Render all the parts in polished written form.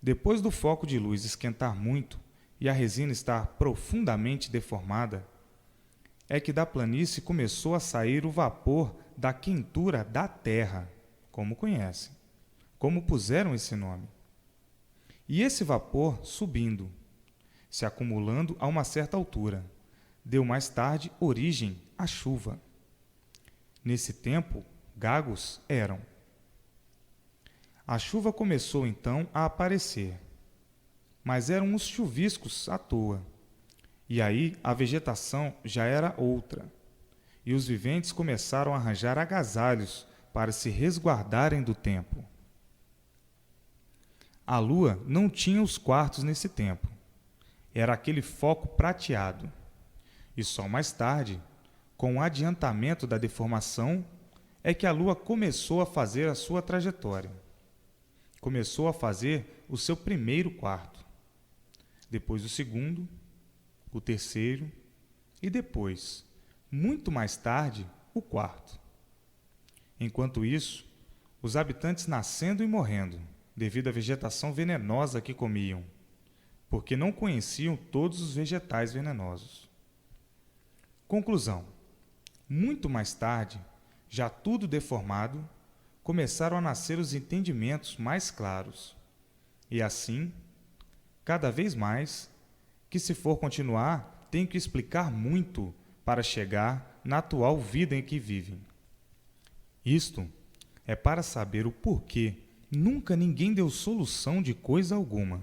Depois do foco de luz esquentar muito e a resina estar profundamente deformada, é que da planície começou a sair o vapor da quentura da terra, como conhecem, como puseram esse nome. E esse vapor subindo, se acumulando a uma certa altura, deu mais tarde origem à chuva. Nesse tempo, gagos eram. A chuva começou então a aparecer, mas eram uns chuviscos à toa. E aí a vegetação já era outra, e os viventes começaram a arranjar agasalhos para se resguardarem do tempo. A lua não tinha os quartos nesse tempo. Era aquele foco prateado. E só mais tarde, com o adiantamento da deformação, é que a lua começou a fazer a sua trajetória. Começou a fazer o seu primeiro quarto. Depois o segundo, o terceiro e depois, muito mais tarde, o quarto. Enquanto isso, os habitantes nascendo e morrendo, devido à vegetação venenosa que comiam, porque não conheciam todos os vegetais venenosos. Conclusão: muito mais tarde, já tudo deformado, começaram a nascer os entendimentos mais claros. E assim, cada vez mais, que se for continuar, tenho que explicar muito para chegar na atual vida em que vivem. Isto é para saber o porquê nunca ninguém deu solução de coisa alguma.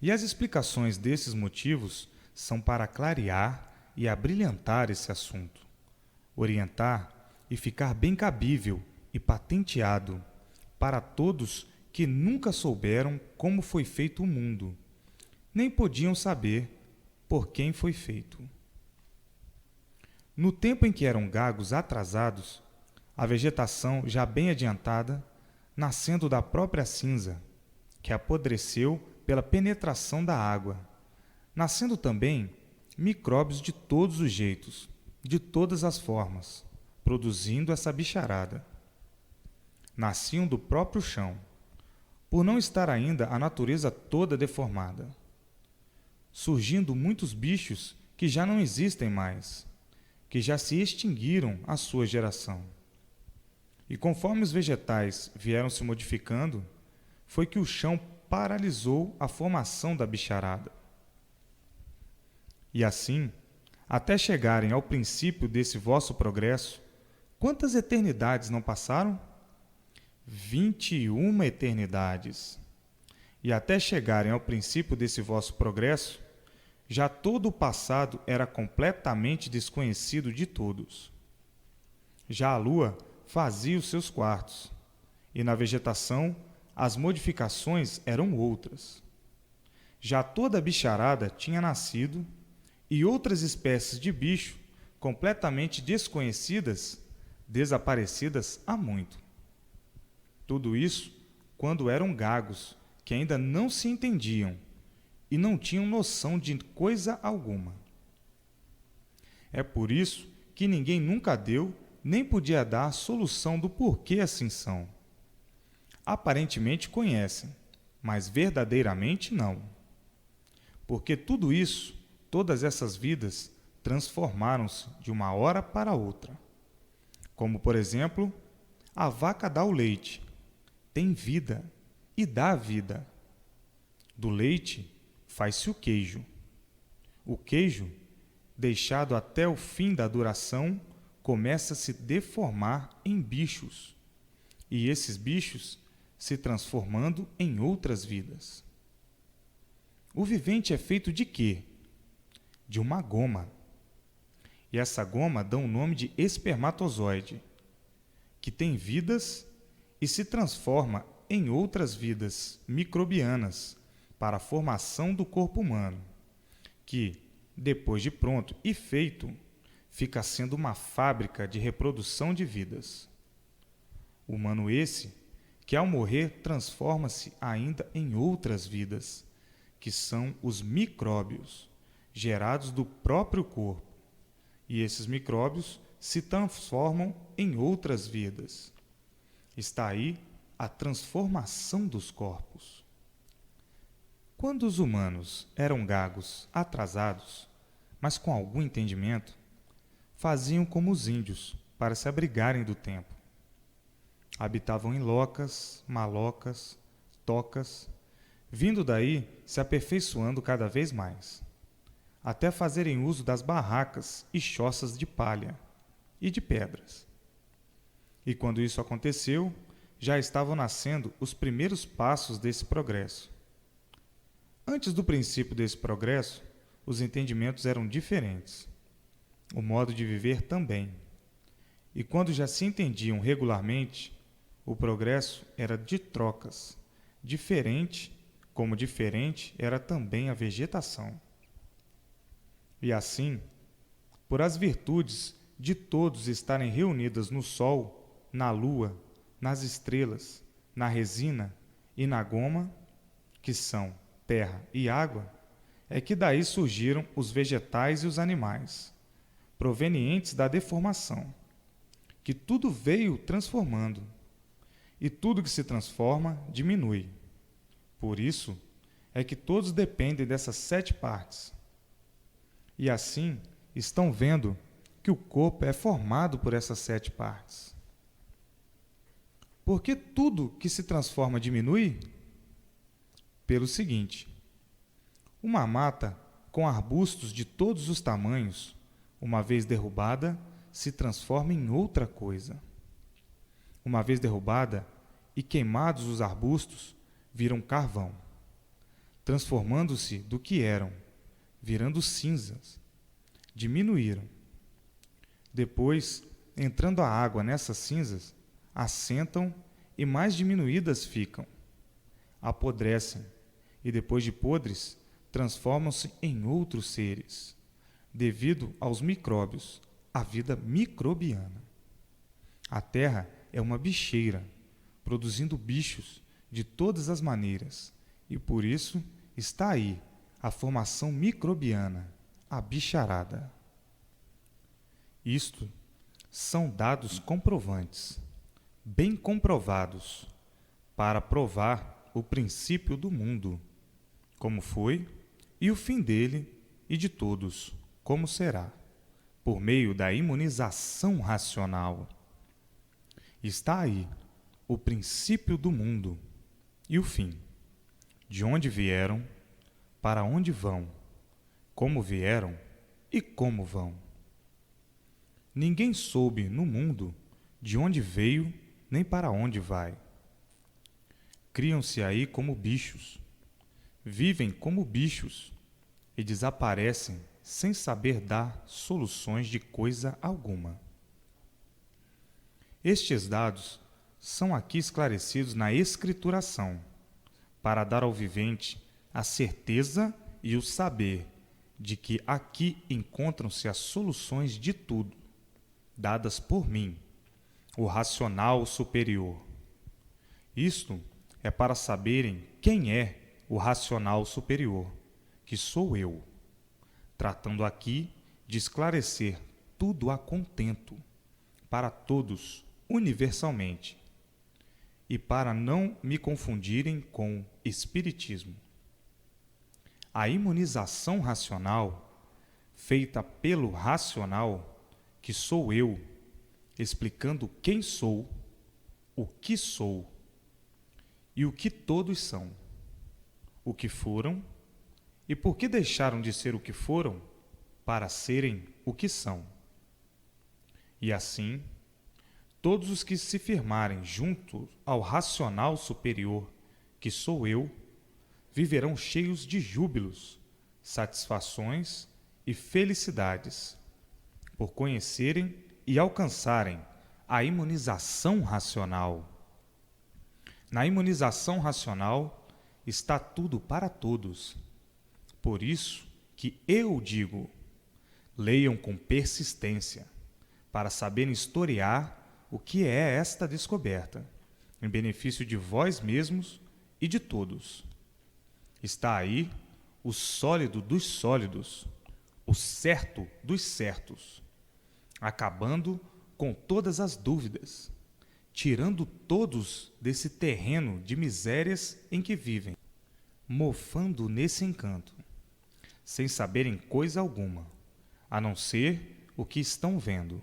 E as explicações desses motivos são para clarear e abrilhantar esse assunto, orientar e ficar bem cabível e patenteado para todos que nunca souberam como foi feito o mundo, nem podiam saber por quem foi feito. No tempo em que eram gagos atrasados, a vegetação já bem adiantada, nascendo da própria cinza, que apodreceu pela penetração da água, nascendo também micróbios de todos os jeitos, de todas as formas, produzindo essa bicharada. Nasciam do próprio chão, por não estar ainda a natureza toda deformada, surgindo muitos bichos que já não existem mais, que já se extinguiram à sua geração. E conforme os vegetais vieram se modificando, foi que o chão paralisou a formação da bicharada. E assim, até chegarem ao princípio desse vosso progresso, quantas eternidades não passaram? 21 eternidades. E até chegarem ao princípio desse vosso progresso, já todo o passado era completamente desconhecido de todos. Já a lua fazia os seus quartos, e na vegetação as modificações eram outras. Já toda a bicharada tinha nascido, e outras espécies de bicho, completamente desconhecidas, desaparecidas há muito. Tudo isso quando eram gagos, que ainda não se entendiam e não tinham noção de coisa alguma. É por isso que ninguém nunca deu, nem podia dar a solução do porquê assim são. Aparentemente conhecem, mas verdadeiramente não. Porque tudo isso, todas essas vidas, transformaram-se de uma hora para outra. Como, por exemplo, a vaca dá o leite, tem vida e dá vida. Do leite faz-se o queijo. O queijo, deixado até o fim da duração, começa a se deformar em bichos, e esses bichos se transformando em outras vidas. O vivente é feito de quê? De uma goma. E essa goma dá o nome de espermatozoide, que tem vidas e se transforma em outras vidas microbianas para a formação do corpo humano, que, depois de pronto e feito, fica sendo uma fábrica de reprodução de vidas. Humano esse que, ao morrer, transforma-se ainda em outras vidas, que são os micróbios, gerados do próprio corpo. E esses micróbios se transformam em outras vidas. Está aí a transformação dos corpos. Quando os humanos eram gagos, atrasados, mas com algum entendimento, faziam como os índios para se abrigarem do tempo. Habitavam em locas, malocas, tocas, vindo daí se aperfeiçoando cada vez mais, até fazerem uso das barracas e choças de palha e de pedras. E quando isso aconteceu, já estavam nascendo os primeiros passos desse progresso. Antes do princípio desse progresso, os entendimentos eram diferentes, o modo de viver também. E quando já se entendiam regularmente, o progresso era de trocas, diferente, como diferente era também a vegetação. E assim, por as virtudes de todos estarem reunidas no sol, na lua, nas estrelas, na resina e na goma, que são terra e água, é que daí surgiram os vegetais e os animais, provenientes da deformação, que tudo veio transformando, e tudo que se transforma diminui. Por isso é que todos dependem dessas 7 partes. E assim estão vendo que o corpo é formado por essas 7 partes. Por que tudo que se transforma diminui? Pelo seguinte: uma mata com arbustos de todos os tamanhos, uma vez derrubada, se transforma em outra coisa. Uma vez derrubada e queimados os arbustos, viram carvão, transformando-se do que eram, virando cinzas, diminuíram. Depois, entrando a água nessas cinzas, assentam e mais diminuídas ficam, apodrecem, e depois de podres, transformam-se em outros seres, devido aos micróbios, a vida microbiana. A terra é uma bicheira, produzindo bichos de todas as maneiras, e por isso está aí a formação microbiana, a bicharada. Isto são dados comprovantes, bem comprovados, para provar o princípio do mundo, como foi, e o fim dele e de todos, como será, por meio da imunização racional. Está aí o princípio do mundo e o fim, de onde vieram, para onde vão, como vieram e como vão. Ninguém soube no mundo de onde veio nem para onde vai. Criam-se aí como bichos, vivem como bichos e desaparecem sem saber dar soluções de coisa alguma. Estes dados são aqui esclarecidos na escrituração, para dar ao vivente a certeza e o saber de que aqui encontram-se as soluções de tudo, dadas por mim, o racional superior. Isto é para saberem quem é o racional superior, que sou eu, tratando aqui de esclarecer tudo a contento, para todos, universalmente, e para não me confundirem com espiritismo. A imunização racional, feita pelo racional, que sou eu, explicando quem sou, o que sou e o que todos são, o que foram e por que deixaram de ser o que foram para serem o que são. E assim, todos os que se firmarem junto ao racional superior, que sou eu, viverão cheios de júbilos, satisfações e felicidades, por conhecerem e alcançarem a imunização racional. Na imunização racional está tudo para todos. Por isso que eu digo, leiam com persistência, para saberem historiar o que é esta descoberta, em benefício de vós mesmos e de todos. Está aí o sólido dos sólidos, o certo dos certos, acabando com todas as dúvidas, tirando todos desse terreno de misérias em que vivem. mofando nesse encanto, sem saberem coisa alguma, a não ser o que estão vendo.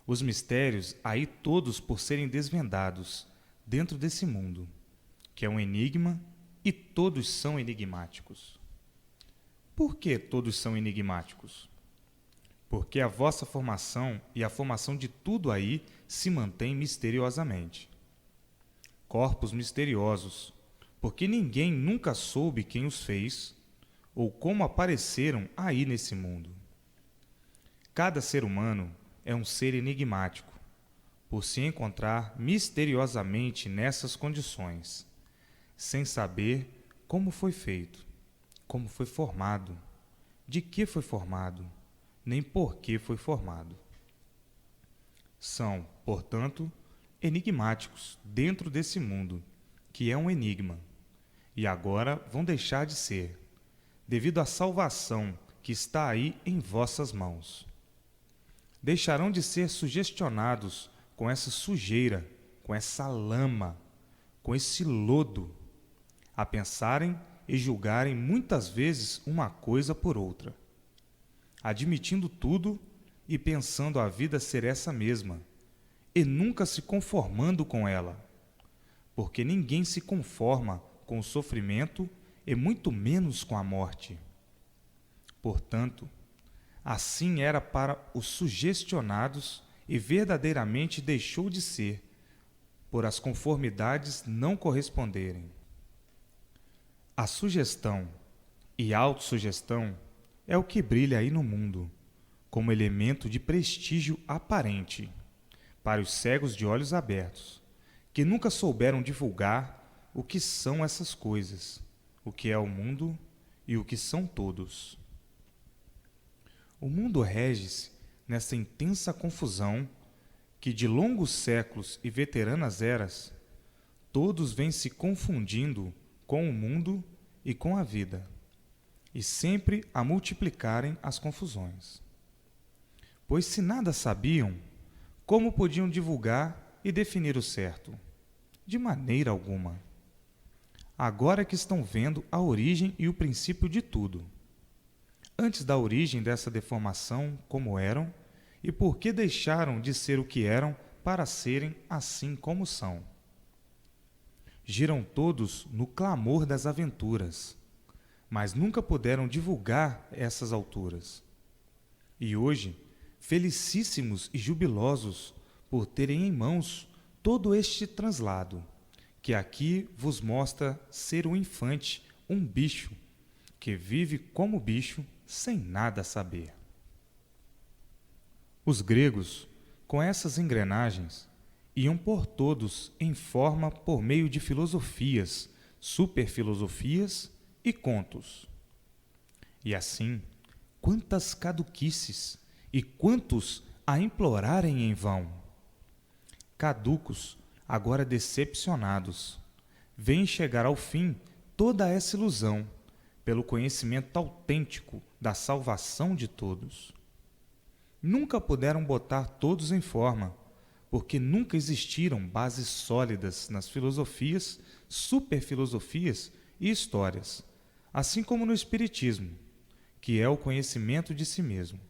Os mistérios aí todos por serem desvendados dentro desse mundo, que é um enigma e todos são enigmáticos. Por que todos são enigmáticos? Porque a vossa formação e a formação de tudo aí se mantém misteriosamente. Corpos misteriosos, porque ninguém nunca soube quem os fez ou como apareceram aí nesse mundo. Cada ser humano é um ser enigmático, por se encontrar misteriosamente nessas condições, sem saber como foi feito, como foi formado, de que foi formado, nem por que foi formado. São, portanto, enigmáticos dentro desse mundo, que é um enigma, e agora vão deixar de ser, devido à salvação que está aí em vossas mãos. Deixarão de ser sugestionados com essa sujeira, com essa lama, com esse lodo, a pensarem e julgarem muitas vezes uma coisa por outra, admitindo tudo e pensando a vida ser essa mesma, e nunca se conformando com ela, porque ninguém se conforma com o sofrimento e muito menos com a morte. Portanto, assim era para os sugestionados e verdadeiramente deixou de ser, por as conformidades não corresponderem. A sugestão e autossugestão é o que brilha aí no mundo, como elemento de prestígio aparente, para os cegos de olhos abertos, que nunca souberam divulgar o que são essas coisas, o que é o mundo e o que são todos. O mundo rege-se nessa intensa confusão que, de longos séculos e veteranas eras, todos vêm se confundindo com o mundo e com a vida, e sempre a multiplicarem as confusões. Pois se nada sabiam, como podiam divulgar e definir o certo? De maneira alguma. Agora que estão vendo a origem e o princípio de tudo. Antes da origem dessa deformação, como eram, e por que deixaram de ser o que eram para serem assim como são. Giram todos no clamor das aventuras, mas nunca puderam divulgar essas alturas. E hoje, felicíssimos e jubilosos por terem em mãos todo este translado, que aqui vos mostra ser um infante, um bicho, que vive como bicho, sem nada saber. Os gregos, com essas engrenagens, iam por todos em forma por meio de filosofias, superfilosofias e contos. E assim, quantas caduquices e quantos a implorarem em vão. Caducos, agora decepcionados, veem chegar ao fim toda essa ilusão, pelo conhecimento autêntico da salvação de todos. Nunca puderam botar todos em forma, porque nunca existiram bases sólidas nas filosofias, superfilosofias e histórias, assim como no Espiritismo, que é o conhecimento de si mesmo.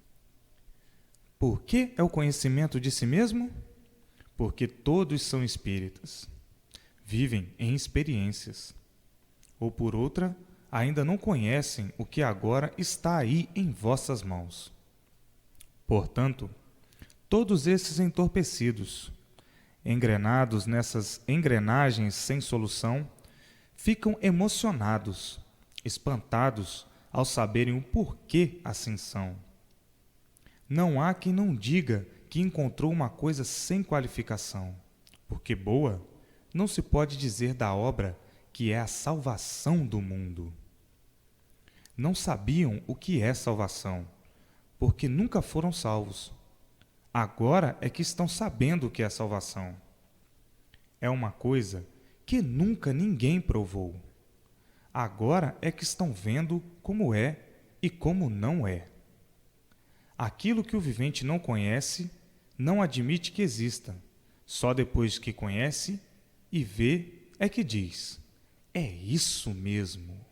Por que é o conhecimento de si mesmo? Porque todos são espíritas, vivem em experiências, ou por outra, ainda não conhecem o que agora está aí em vossas mãos. Portanto, todos esses entorpecidos, engrenados nessas engrenagens sem solução, ficam emocionados, espantados ao saberem o porquê assim são. Não há quem não diga que encontrou uma coisa sem qualificação, porque boa não se pode dizer da obra que é a salvação do mundo. Não sabiam o que é salvação, porque nunca foram salvos. Agora é que estão sabendo o que é salvação. É uma coisa que nunca ninguém provou. Agora é que estão vendo como é e como não é. Aquilo que o vivente não conhece, não admite que exista. Só depois que conhece e vê é que diz: É isso mesmo.